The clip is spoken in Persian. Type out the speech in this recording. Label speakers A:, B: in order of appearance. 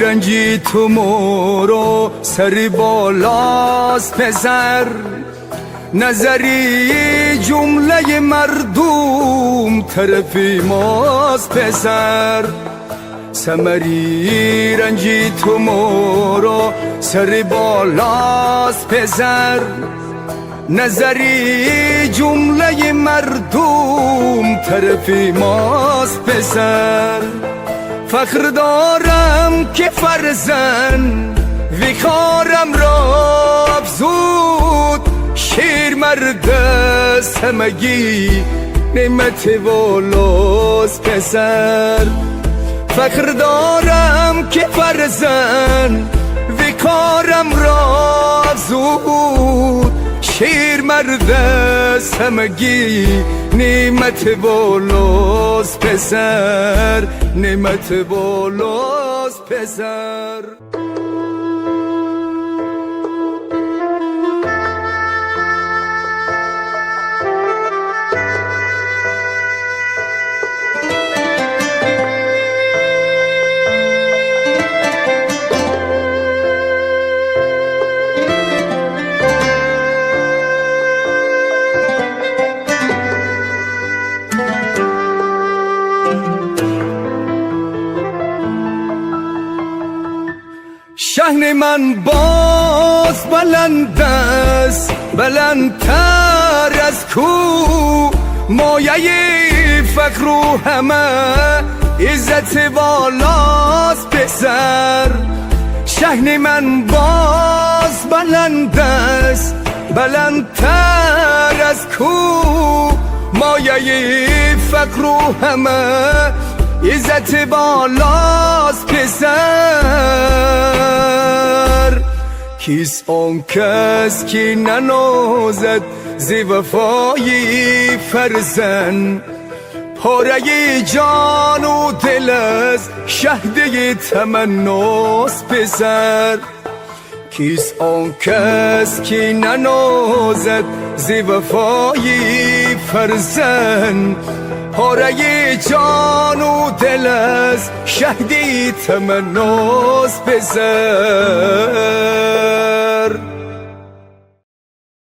A: رنجی تو مورو سری بالاست پسر نظری جمله مردم طرفی ماست پسر سمری رنجی تو مورو سری بالاست پسر نظری جمله مردم طرفی ماست پسر فخر دارم که فرزن ویکارم را افزود شیر مرد سمگی نعمت والاست پسر فخر دارم که فرزن ویکارم را افزود شیر مرد سمگی نعمت بالاست پسر نعمت بالاست پسر شهن من باز بلند است بلندتر از کو مایه فخر و همه عزت والاست پسر شهن من باز بلند است بلندتر از کو مایه فخر و همه عزت بالاست پسر کیست آن کس که ننازد ز وفای فرزند پاره جان و دل از شهده تمناست پسر کیست آن کس که ننازد ز وفای فرزند پاره جان و دل از شهدی تمناست پسر